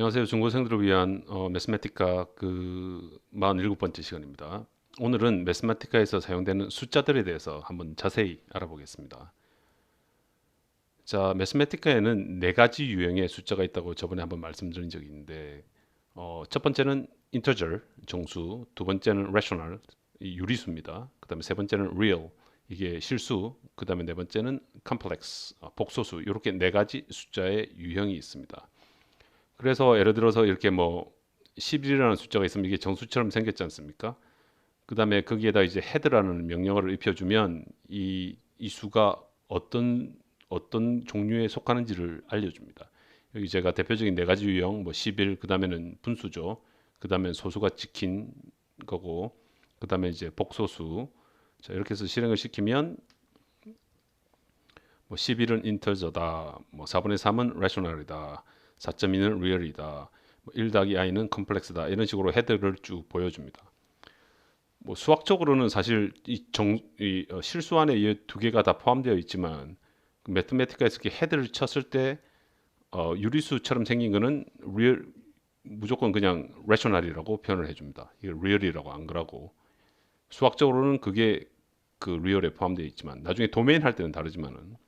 안녕하세요. 중고생들을 위한 매스매티카 47번째 시간입니다. 오늘은 매스매티카에서 사용되는 숫자들에 대해서 한번 자세히 알아보겠습니다. 자, 매스매티카에는 네 가지 유형의 숫자가 있다고 저번에 한번 말씀드린 적이 있는데 첫 번째는 integer, 정수, 두 번째는 rational, 이 유리수입니다. 그 다음에 세 번째는 real, 이게 실수, 그 다음에 네 번째는 complex, 복소수, 이렇게 네 가지 숫자의 유형이 있습니다. 그래서 예를 들어서 이렇게 뭐 11이라는 숫자가 있으면 이게 정수처럼 생겼지 않습니까? 그 다음에 거기에다 이제 head라는 명령어를 입혀주면 이 수가 어떤 종류에 속하는지를 알려줍니다. 여기 제가 대표적인 네 가지 유형, 뭐 11, 그 다음에는 분수죠. 그 다음에 소수가 찍힌 거고, 그 다음에 이제 복소수. 자, 이렇게 해서 실행을 시키면 뭐 11은 인터저다, 뭐 4분의 3은 rational이다, 4.2는 real이다, 1 더하기 i는 complex다, 이런 식으로 헤드를 쭉 보여줍니다. 뭐 수학적으로는 사실 실수 안에 이 두 개가 다 포함되어 있지만 매트매티카에서 이렇게 헤드를 쳤을 때 유리수처럼 생긴 거는 real, 무조건 그냥 rational이라고 표현을 해줍니다. 이게 real이라고 안 그러고, 수학적으로는 그게 그 real에 포함되어 있지만 나중에 도메인 할 때는 다르지만은,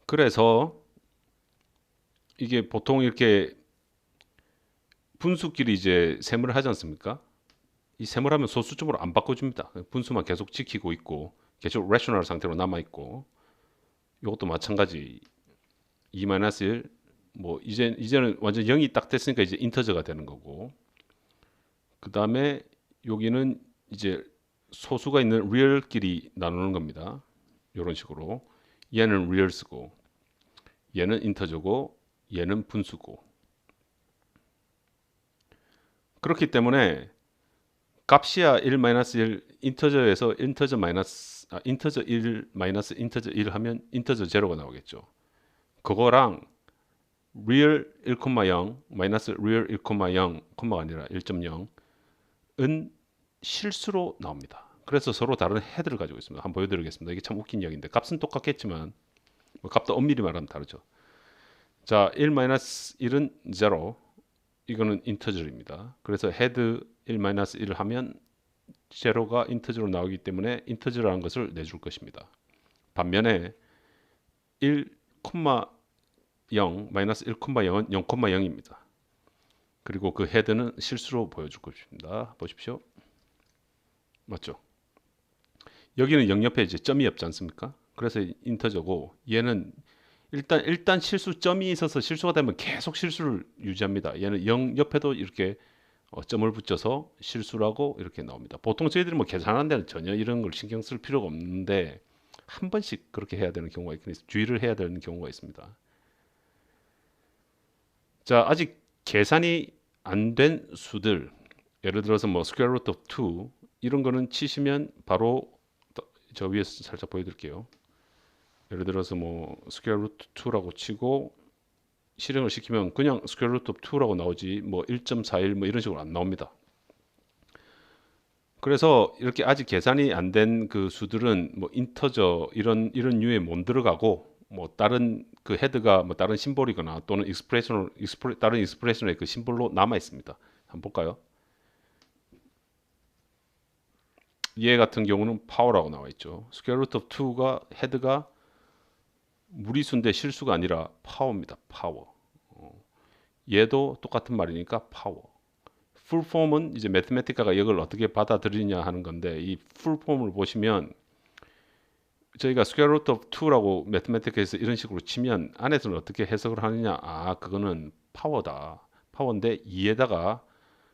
그래서 이게 보통 이렇게 분수끼리 이제 셈을 하지 않습니까? 이 셈을 하면 소수점으로 안 바꿔줍니다. 분수만 계속 지키고 있고 계속 레셔널 상태로 남아 있고, 이것도 마찬가지 2-1, 뭐 이제는 완전 0이 딱 됐으니까 이제 인터저가 되는 거고, 그 다음에 여기는 이제 소수가 있는 리얼끼리 나누는 겁니다. 이런 식으로 얘는 리얼스고 얘는 인터저고 얘는 분수고, 그렇기 때문에 값이야 1-1, 인터저에서 인터저 1 마이너스 인터저 1 하면 인터저 제로가 나오겠죠. 그거랑 real 1,0 마이너스 real 1,0 콤마가 아니라 1.0은 실수로 나옵니다. 그래서 서로 다른 헤드를 가지고 있습니다. 한번 보여드리겠습니다. 이게 참 웃긴 이야기인데 값은 똑같겠지만 뭐 값도 엄밀히 말하면 다르죠. 자, 1-1은 0, 이거는 인터저입니다. 그래서 헤드 1-1을 하면 제로가 인터저로 나오기 때문에 인터저라는 것을 내줄 것입니다. 반면에 1,0 마이너스 1,0은 0,0입니다. 그리고 그 헤드는 실수로 보여줄 것입니다. 보십시오. 맞죠? 여기는 0 옆에 이제 점이 없지 않습니까? 그래서 인터저고, 얘는 일단 실수점이 있어서 실수가 되면 계속 실수를 유지합니다. 얘는 0 옆에도 이렇게 점을 붙여서 실수라고 이렇게 나옵니다. 보통 저희들이 뭐 계산하는 데는 전혀 이런 걸 신경 쓸 필요가 없는데 한 번씩 그렇게 해야 되는 경우가 있긴 해서 주의를 해야 되는 경우가 있습니다. 자, 아직 계산이 안 된 수들, 예를 들어서 뭐 square root of 2 이런 거는 치시면 바로 저 위에서 살짝 보여드릴게요. 예를 들어서 뭐 square root 2라고 치고 실행을 시키면 그냥 square root of 2라고 나오지 뭐 1.41 뭐 이런 식으로 안 나옵니다. 그래서 이렇게 아직 계산이 안 된 그 수들은 뭐 인터저 이런 류에 못 들어가고, 뭐 다른 그 헤드가 뭐 다른 심볼이거나 또는 다른 익스프레션의 그 심볼로 남아 있습니다. 한번 볼까요? 얘 같은 경우는 파워라고 나와 있죠. 스퀘어 루트 오브 2가 헤드가 무리수인데 실수가 아니라 파워입니다. 파워. 얘도 똑같은 말이니까 파워. 풀폼은 이제 매트매티카가 이걸 어떻게 받아들이냐 하는 건데, 이 풀폼을 보시면 저희가 스퀘어 루트 오브 2라고 매트매티카에서 이런 식으로 치면 안에서는 어떻게 해석을 하느냐, 그거는 파워다. 파워인데 2에다가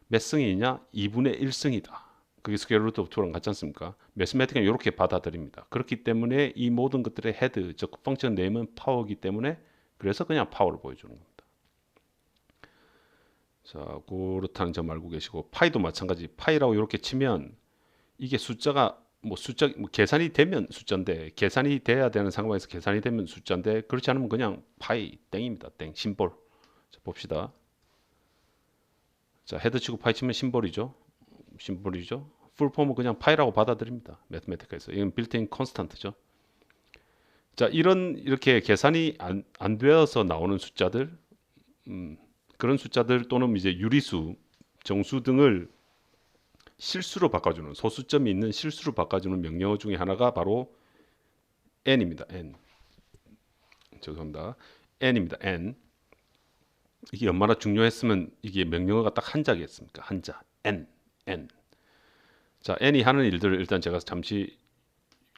몇 승이냐? 2분의 1승이다. 그게 스퀘어 루트 오브 2랑 같지 않습니까? 매스매틱은 이렇게 받아들입니다. 그렇기 때문에 이 모든 것들의 헤드, 즉 펑션 네임은 파워이기 때문에, 그래서 그냥 파워를 보여주는 겁니다. 자, 그렇다는 점 알고 계시고, 파이도 마찬가지. 파이라고 이렇게 치면 이게 숫자가 뭐 계산이 되면 숫자인데, 계산이 돼야 되는 상황에서 계산이 되면 숫자인데, 그렇지 않으면 그냥 파이 땡입니다. 땡 심볼. 자, 봅시다. 자, 헤드 치고 파이 치면 심볼이죠. 심볼이죠. 풀폼은 그냥 파이라고 받아들입니다. 매트매티카에서 이건 빌트인 컨스탄트죠. 자, 이렇게 계산이 안 되어서 나오는 숫자들, 그런 숫자들 또는 이제 유리수, 정수 등을 실수로 바꿔주는 소수점이 있는 실수로 바꿔주는 명령어 중에 하나가 바로 n입니다. n. 죄송합니다. n입니다. n. 이게 얼마나 중요했으면 이게 명령어가 딱 한자겠습니까? 한자. n. n. 자, n이 하는 일들을 일단 제가 잠시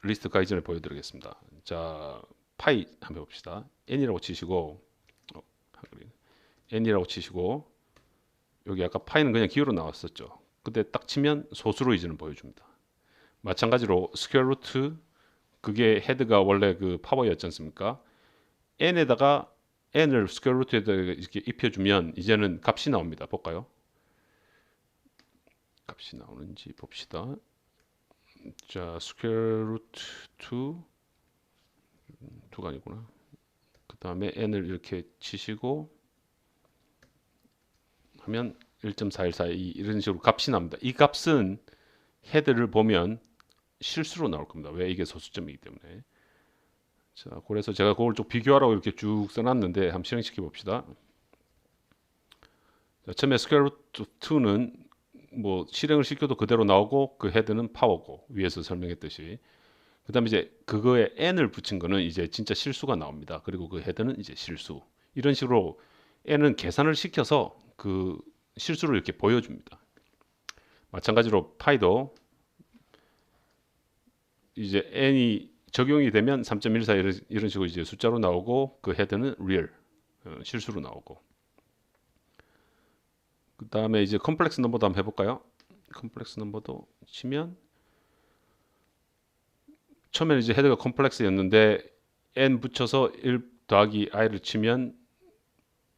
리스트 가기 전에 보여드리겠습니다. 자, 파이 한번 봅시다. n이라고 치시고 n이라고 치시고 여기 아까 파이는 그냥 기호로 나왔었죠. 근데 딱 치면 소수로 이제는 보여줍니다. 마찬가지로 스퀘어 루트 그게 헤드가 원래 그 파워였지 않습니까? n에다가 n을 스퀘어 루트에다 이렇게 입혀주면 이제는 값이 나옵니다. 볼까요? 값이 나오는지 봅시다. 자, 스퀘어 루트 2가 아니구나. 그 다음에 n을 이렇게 치시고 하면 1.4142 이런 식으로 값이 납니다. 이 값은 헤드를 보면 실수로 나올 겁니다. 왜? 이게 소수점이기 때문에. 자, 그래서 제가 그걸 좀 비교하라고 이렇게 쭉 써놨는데 한번 실행시켜 봅시다. 자, 처음에 스퀘어 루트 2는 뭐 실행을 시켜도 그대로 나오고 그 헤드는 파워고 위에서 설명했듯이 그 다음에 이제 그거에 n을 붙인 거는 이제 진짜 실수가 나옵니다. 그리고 그 헤드는 이제 실수. 이런 식으로 n은 계산을 시켜서 그 실수를 이렇게 보여줍니다. 마찬가지로 파이도 이제 n이 적용이 되면 3.14 이런 식으로 이제 숫자로 나오고 그 헤드는 real 실수로 나오고 그 다음에 이제 컴플렉스 넘버도 한번 해볼까요? 컴플렉스 넘버도 치면 처음에는 이제 헤드가 컴플렉스였는데 n 붙여서 1 더하기 i를 치면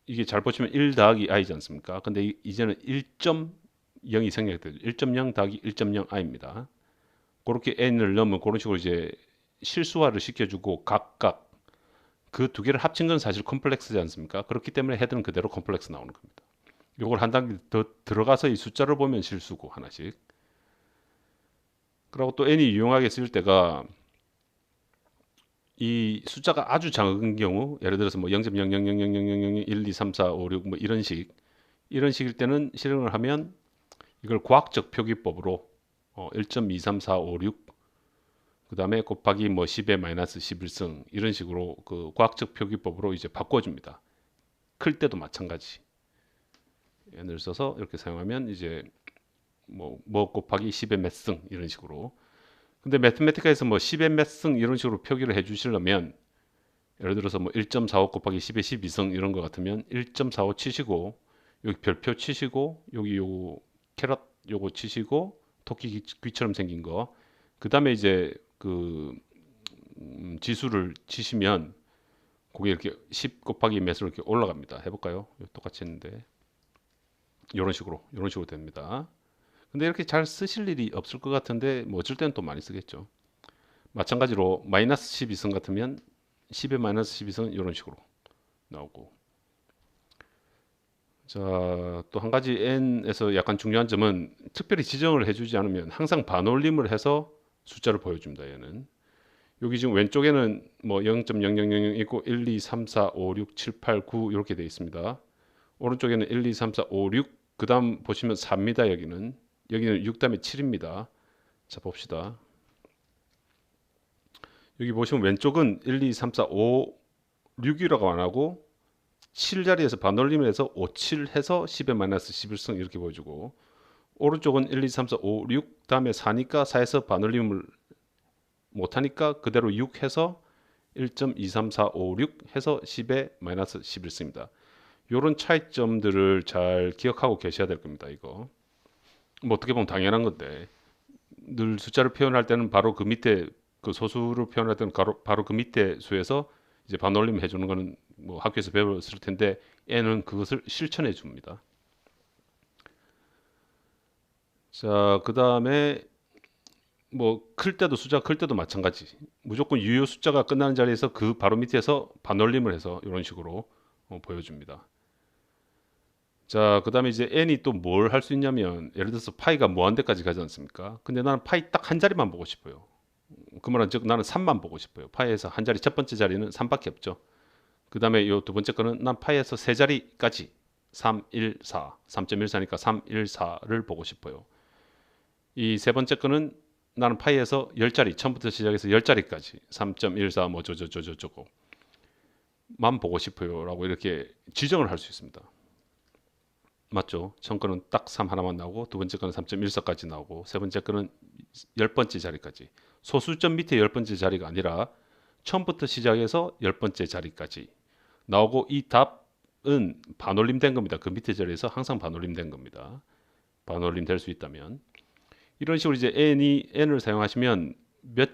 이게 잘 보시면 1 더하기 i지 않습니까? 근데 이제는 1.0이 생략되죠. 1.0 더하기 1.0i입니다. 그렇게 n을 넣으면 그런 식으로 이제 실수화를 시켜주고 각각 그 두 개를 합친 건 사실 컴플렉스지 않습니까? 그렇기 때문에 헤드는 그대로 컴플렉스 나오는 겁니다. 이걸 한 단계 더 들어가서 이 숫자를 보면 실수고 하나씩. 그리고 또 n이 유용하게 쓰일 때가 이 숫자가 아주 작은 경우 예를 들어서 뭐 0.0000000 1, 2, 3, 4, 5, 6 뭐 이런 식일 때는 실행을 하면 이걸 과학적 표기법으로 1.23456 그 다음에 곱하기 뭐 10의 마이너스 11승 이런 식으로 그 과학적 표기법으로 이제 바꿔줍니다. 클 때도 마찬가지. n을 써서 이렇게 사용하면 이제 뭐 곱하기 10의 몇 승 이런 식으로. 근데 매트매티카에서 뭐 10의 몇 승 이런 식으로 표기를 해주시려면 예를 들어서 뭐 1.45 곱하기 10의 12승 이런 거 같으면 1.45 치시고 여기 별표 치시고 여기 요 캐럿 요거 치시고 토끼 귀처럼 생긴 거. 그 다음에 이제 그 지수를 치시면 그게 이렇게 10 곱하기 몇으로 이렇게 올라갑니다. 해볼까요? 똑같이 했는데 이런 식으로 됩니다. 근데 이렇게 잘 쓰실 일이 없을 것 같은데 뭐 어쩔 때는 또 많이 쓰겠죠. 마찬가지로 마이너스 12승 같으면 10의 마이너스 12승 이런 식으로 나오고. 자, 또 한 가지 n에서 약간 중요한 점은 특별히 지정을 해주지 않으면 항상 반올림을 해서 숫자를 보여줍니다. 얘는 여기 지금 왼쪽에는 뭐 0.0000 있고 1, 2, 3, 4, 5, 6, 7, 8, 9 이렇게 되어 있습니다. 오른쪽에는 1, 2, 3, 4, 5, 6 그 다음 보시면 4입니다. 여기는 6 다음에 7입니다. 자, 봅시다. 여기 보시면 왼쪽은 1, 2, 3, 4, 5, 6이라고 안 하고 7 자리에서 반올림을 해서 5, 7 해서 10의 마이너스 11승 이렇게 보여주고 오른쪽은 1, 2, 3, 4, 5, 6 다음에 4니까 4에서 반올림을 못하니까 그대로 6 해서 1.23456 해서 10의 마이너스 11승입니다. 이런 차이점들을 잘 기억하고 계셔야 될 겁니다. 이거 뭐 어떻게 보면 당연한 건데 늘 숫자를 표현할 때는 바로 그 밑에 그 소수를 표현할 때는 바로 그 밑에 수에서 이제 반올림 해주는 거는 뭐 학교에서 배웠을 텐데 n은 그것을 실천해 줍니다. 자, 그 다음에 뭐 클 때도 숫자 클 때도 마찬가지. 무조건 유효 숫자가 끝나는 자리에서 그 바로 밑에서 반올림을 해서 이런 식으로 보여줍니다. 자, 그 다음에 이제 n이 또 뭘 할 수 있냐면 예를 들어서 파이가 무한대까지 가지 않습니까? 근데 나는 파이 딱 한 자리만 보고 싶어요. 그 말은 즉 나는 3만 보고 싶어요. 파이에서 한 자리 첫 번째 자리는 3밖에 없죠. 그 다음에 요 두 번째 거는 난 파이에서 세 자리까지 314, 3.14니까 314를 보고 싶어요. 이 세 번째 거는 나는 파이에서 10자리, 처음부터 시작해서 10자리까지 3.14 뭐 저저저저저거 만 보고 싶어요 라고 이렇게 지정을 할 수 있습니다. 맞죠? 첫 거는 딱 3 하나만 나오고 두 번째 거는 3.14까지 나오고 세 번째 거는 10번째 자리까지. 소수점 밑에 10번째 자리가 아니라 처음부터 시작해서 10번째 자리까지 나오고 이 답은 반올림된 겁니다. 그 밑에 자리에서 항상 반올림된 겁니다. 반올림 될 수 있다면 이런 식으로 이제 n을 사용하시면 몇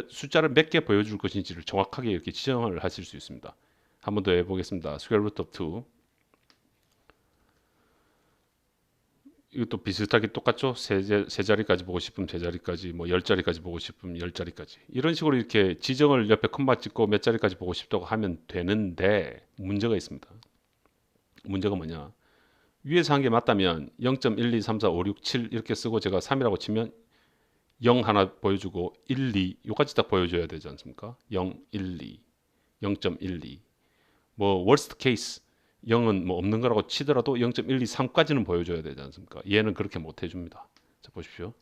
숫자를 몇 개 보여줄 것인지를 정확하게 이렇게 지정을 하실 수 있습니다. 한 번 더 해보겠습니다. square root of 2 이것도 비슷하게 똑같죠. 세 자리까지 보고 싶으면 세 자리까지, 뭐 10자리까지 보고 싶으면 10자리까지 이런 식으로 이렇게 지정을 옆에 콤마 찍고 몇 자리까지 보고 싶다고 하면 되는데 문제가 있습니다. 문제가 뭐냐, 위에서 한 게 맞다면 0.1, 2, 3, 4, 5, 6, 7 이렇게 쓰고 제가 3이라고 치면 0 하나 보여주고 1, 2 요까지 딱 보여줘야 되지 않습니까? 0, 1, 2, 0.12 뭐 worst case 0은 뭐 없는 거라고 치더라도 0.123까지는 보여줘야 되지 않습니까? 얘는 그렇게 못 해줍니다. 자 보십시오.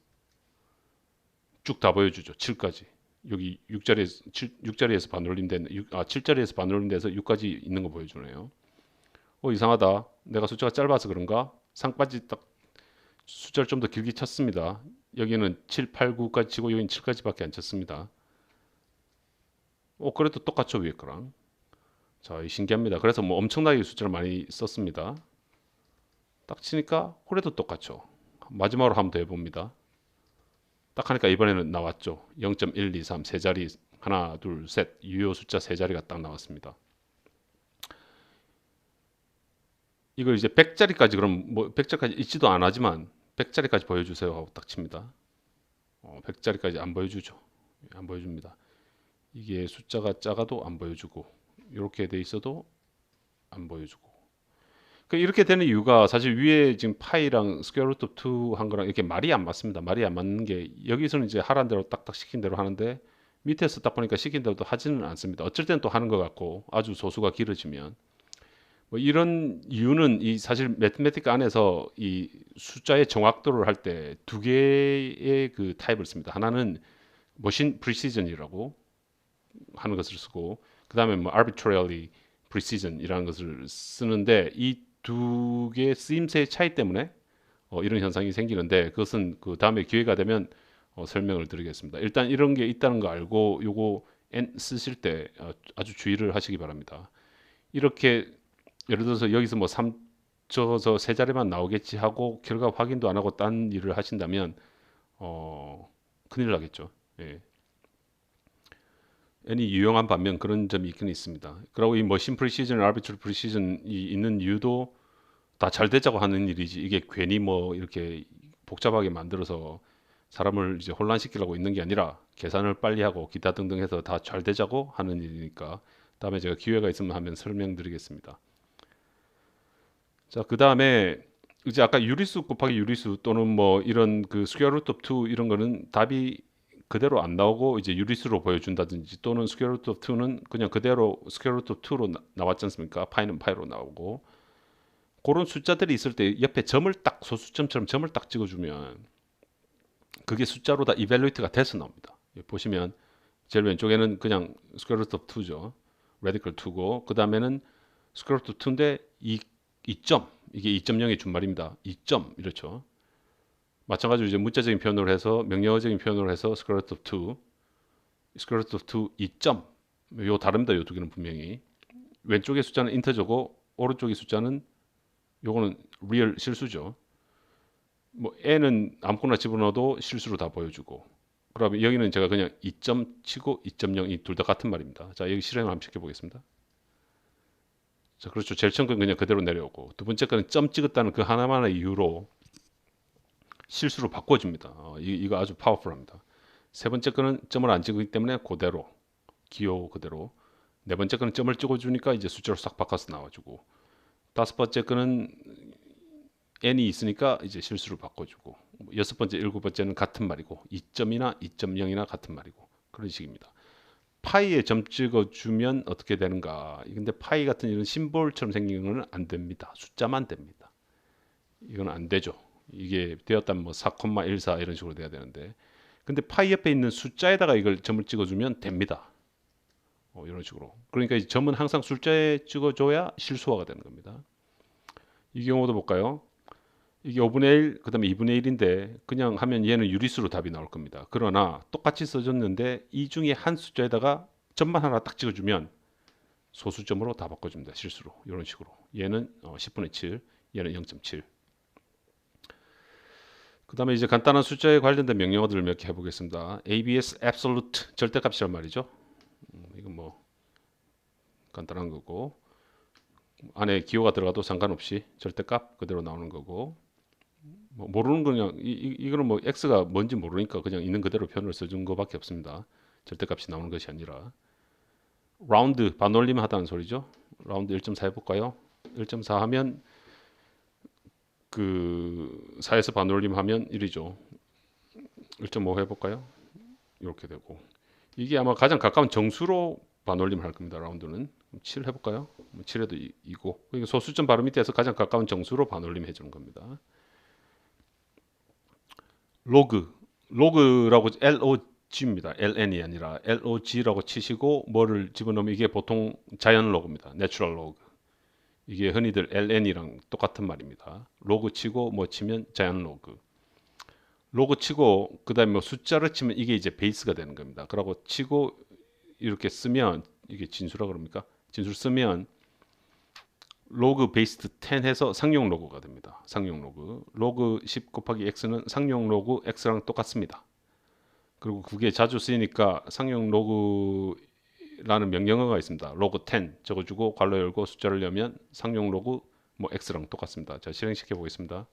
쭉 다 보여주죠. 7까지. 여기 6자리에서 반올림된 7자리에서 반올림돼서 6까지 있는 거 보여주네요. 이상하다. 내가 숫자가 짧아서 그런가? 상까지 딱 숫자를 좀 더 길게 쳤습니다. 여기는 7, 8, 9까지 치고 여기는 7까지밖에 안 쳤습니다. 그래도 똑같죠 위에 거랑. 자, 신기합니다. 그래서 뭐 엄청나게 숫자를 많이 썼습니다. 딱 치니까 그래도 똑같죠. 마지막으로 한번 더 해봅니다. 딱 하니까 이번에는 나왔죠. 0.123 세 자리 하나 둘 셋 유효 숫자 세 자리가 딱 나왔습니다. 이거 이제 100자리까지 그럼 뭐 100자리까지 있지도 않았지만 100자리까지 보여주세요 하고 딱 칩니다. 100자리까지 안 보여주죠. 안 보여줍니다. 이게 숫자가 작아도 안 보여주고 이렇게 돼 있어도 안 보여주고 이렇게 되는 이유가 사실 위에 지금 파이랑 스퀘어 루트 2 한 거랑 이렇게 말이 안 맞습니다. 말이 안 맞는 게 여기서는 이제 하라는 대로 딱딱 시킨 대로 하는데 밑에서 딱 보니까 시킨 대로 하지는 않습니다. 어쩔 때는 또 하는 것 같고 아주 소수가 길어지면 뭐 이런 이유는 이 사실 매트매틱 안에서 이 숫자의 정확도를 할 때 두 개의 그 타입을 씁니다. 하나는 머신 프리시전이라고 하는 것을 쓰고 그 다음에 뭐 arbitrarily precision이라는 것을 쓰는데 이 두 개의 쓰임새의 차이 때문에 이런 현상이 생기는데 그것은 그 다음에 기회가 되면 설명을 드리겠습니다. 일단 이런 게 있다는 거 알고 요거 n 쓰실 때 아주 주의를 하시기 바랍니다. 이렇게 예를 들어서 여기서 뭐 3 적어서 세 자리만 나오겠지 하고 결과 확인도 안 하고 딴 일을 하신다면 큰일 나겠죠. 예. n이 유용한 반면 그런 점이 있긴 있습니다. 그리고 이 머신 프리시전, 아비트리 프리시전이 있는 이유도 다 잘 되자고 하는 일이지 이게 괜히 뭐 이렇게 복잡하게 만들어서 사람을 이제 혼란시키려고 있는 게 아니라 계산을 빨리 하고 기타 등등 해서 다 잘 되자고 하는 일이니까 다음에 제가 기회가 있으면 하면 설명드리겠습니다. 자, 그 다음에 이제 아까 유리수 곱하기 유리수 또는 뭐 이런 그 스퀘어 루트 오브 2 이런 거는 답이 그대로 안 나오고 이제 유리수로 보여준다든지 또는 스퀘어 루트 오브 2는 그냥 그대로 스퀘어 루트 오브 2로 나왔지 않습니까? 파이는 파이로 나오고 그런 숫자들이 있을 때 옆에 점을 딱 소수점처럼 점을 딱 찍어주면 그게 숫자로 다 이벨루이트가 돼서 나옵니다. 보시면 제일 왼쪽에는 그냥 스퀘어 루트 오브 2죠. 레디컬 2고 그 다음에는 스퀘어 루트 2인데 2점 이게 2.0의 준말입니다. 2점 이렇죠. 마찬가지로 이제 문자적인 표현으로 해서 명령어적인 표현으로 해서 square root of 2, square root of 2 2점 요 다릅니다. 요 두 개는 분명히 왼쪽의 숫자는 인터저고 오른쪽의 숫자는 요거는 real 실수죠. 뭐 n은 아무거나 집어넣어도 실수로 다 보여주고 그러면 여기는 제가 그냥 2점 치고 2.0 이 둘 다 같은 말입니다. 자 여기 실행을 한번 시켜보겠습니다. 자 그렇죠. 제일 처음 건 그냥 그대로 내려오고 두 번째 거는 점 찍었다는 그 하나만의 이유로 실수로 바꿔줍니다. 이거 아주 파워풀합니다. 세 번째 거는 점을 안 찍기 때문에 그대로 기호 그대로 네 번째 거는 점을 찍어주니까 이제 숫자로 싹 바꿔서 나와주고 다섯 번째 거는 n이 있으니까 이제 실수를 바꿔주고 여섯 번째 일곱 번째는 같은 말이고 2점이나 2.0이나 같은 말이고 그런 식입니다. 파이에 점 찍어주면 어떻게 되는가? 근데 파이 같은 이런 심볼처럼 생긴 거는 안 됩니다. 숫자만 됩니다. 이건 안 되죠. 이게 되었다면 뭐 4,14 이런 식으로 돼야 되는데, 근데 파이 옆에 있는 숫자에다가 이걸 점을 찍어주면 됩니다. 이런 식으로. 그러니까 이 점은 항상 숫자에 찍어줘야 실수화가 되는 겁니다. 이 경우도 볼까요? 이게 5분의 1, 그 다음에 2분의 1인데 그냥 하면 얘는 유리수로 답이 나올 겁니다. 그러나 똑같이 써줬는데 이 중에 한 숫자에다가 점만 하나 딱 찍어주면 소수점으로 다 바꿔줍니다. 실수로. 이런 식으로. 얘는 10분의 7, 얘는 0.7. 그 다음에 이제 간단한 숫자에 관련된 명령어들을 몇 개 해보겠습니다. ABS absolute 절대값이란 말이죠. 이건 뭐 간단한 거고, 안에 기호가 들어가도 상관없이 절대값 그대로 나오는 거고, 뭐 모르는 그냥 이거는 뭐 x가 뭔지 모르니까 그냥 있는 그대로 표현을 써준 거밖에 없습니다. 절대값이 나오는 것이 아니라. 라운드 반올림 하다는 소리죠. 라운드 1.4 해볼까요? 1.4 하면 그 4에서 반올림 하면 1이죠. 1.5 해볼까요? 이렇게 되고, 이게 아마 가장 가까운 정수로 반올림 할 겁니다. 라운드는 7 해볼까요? 7에도 2고, 그러니까 소수점 바로 밑에서 가장 가까운 정수로 반올림 해주는 겁니다. 로그라고 LOG입니다. LN이 아니라 LOG라고 치시고 뭐를 집어넣으면 이게 보통 자연 로그입니다. 내추럴 로그. 이게 흔히들 LN이랑 똑같은 말입니다. 로그 치고 뭐 치면 자연 로그. 로그 치고 그다음에 뭐 숫자를 치면 이게 이제 베이스가 되는 겁니다. 그러고 치고 이렇게 쓰면 이게 진수라 그럽니까? 진수를 쓰면 로그 베이스드 10 해서 상용 로그가 됩니다. 상용 로그. 로그 10 곱하기 x는 상용 로그 x랑 똑같습니다. 그리고 그게 자주 쓰이니까 상용 로그라는 명령어가 있습니다. 로그 10 적어주고 괄호 열고 숫자를 열면 상용 로그 뭐 x랑 똑같습니다. 자, 실행시켜 보겠습니다.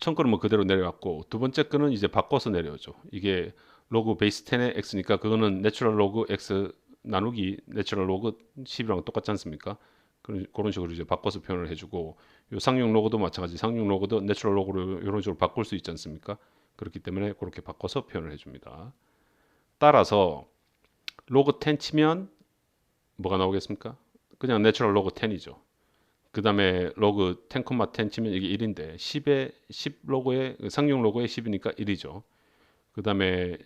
첫 거는 뭐 그대로 내려왔고, 두 번째 거는 이제 바꿔서 내려오죠. 이게 로그 베이스 10의 x니까 그거는 내추럴 로그 x 나누기 내추럴 로그 10이랑 똑같지 않습니까? 그런 식으로 이제 바꿔서 표현을 해주고, 요 상용 로그도 마찬가지. 상용 로그도 내추럴 로그로 이런 식으로 바꿀 수 있지 않습니까? 그렇기 때문에 그렇게 바꿔서 표현을 해줍니다. 따라서 로그 10 치면 뭐가 나오겠습니까? 그냥 내추럴 로그 10이죠. 그 다음에 로그 10,10 치면 이게 1인데 10에 10 로그에 상용 로그에 10이니까 1이죠. 그 다음에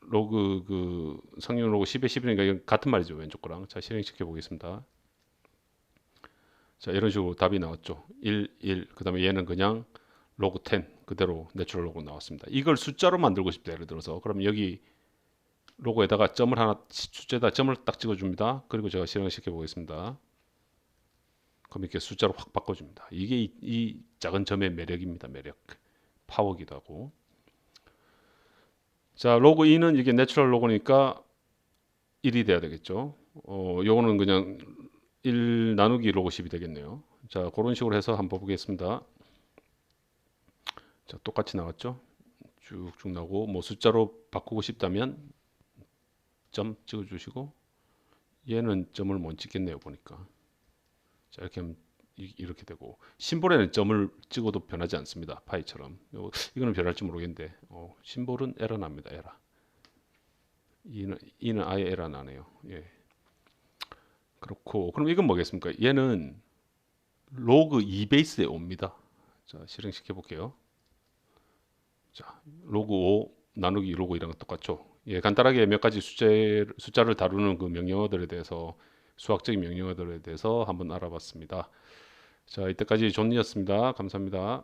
로그 그 상용 로그 10에 10이니까 이건 같은 말이죠. 왼쪽 거랑. 자, 실행시켜 보겠습니다. 자, 이런 식으로 답이 나왔죠. 1, 1. 그 다음에 얘는 그냥 로그 10 그대로 내추럴 로그 나왔습니다. 이걸 숫자로 만들고 싶다. 예를 들어서 그럼 여기 로고에다가 점을 하나 숫자에다 점을 딱 찍어줍니다. 그리고 제가 실행시켜 보겠습니다. 그럼 이렇게 숫자로 확 바꿔줍니다. 이게 이 작은 점의 매력입니다. 매력. 파워기도 하고. 자, 로그 2는 이게 내추럴 로그니까 1이 돼야 되겠죠. 요거는 그냥 1 나누기 로그 10이 되겠네요. 자, 그런 식으로 해서 한번 보겠습니다. 자, 똑같이 나왔죠. 쭉쭉 나오고, 뭐 숫자로 바꾸고 싶다면 점 찍어주시고, 얘는 점을 못 찍겠네요. 보니까. 자, 이렇게 하면 이렇게 되고, 심볼에는 점을 찍어도 변하지 않습니다. 파이처럼. 이거는 변할지 모르겠는데, 심볼은 에러 납니다. 에러. 이는 아예 에러 나네요. 예. 그렇고, 그럼 이건 뭐겠습니까? 얘는 로그 2 베이스에 옵니다. 자, 실행시켜 볼게요. 자, 로그 5 나누기 로그 2랑 똑같죠. 예, 간단하게 몇 가지 숫자를 다루는 그 명령어들에 대해서, 수학적인 명령어들에 대해서 한번 알아봤습니다. 자, 이때까지 존이었습니다. 감사합니다.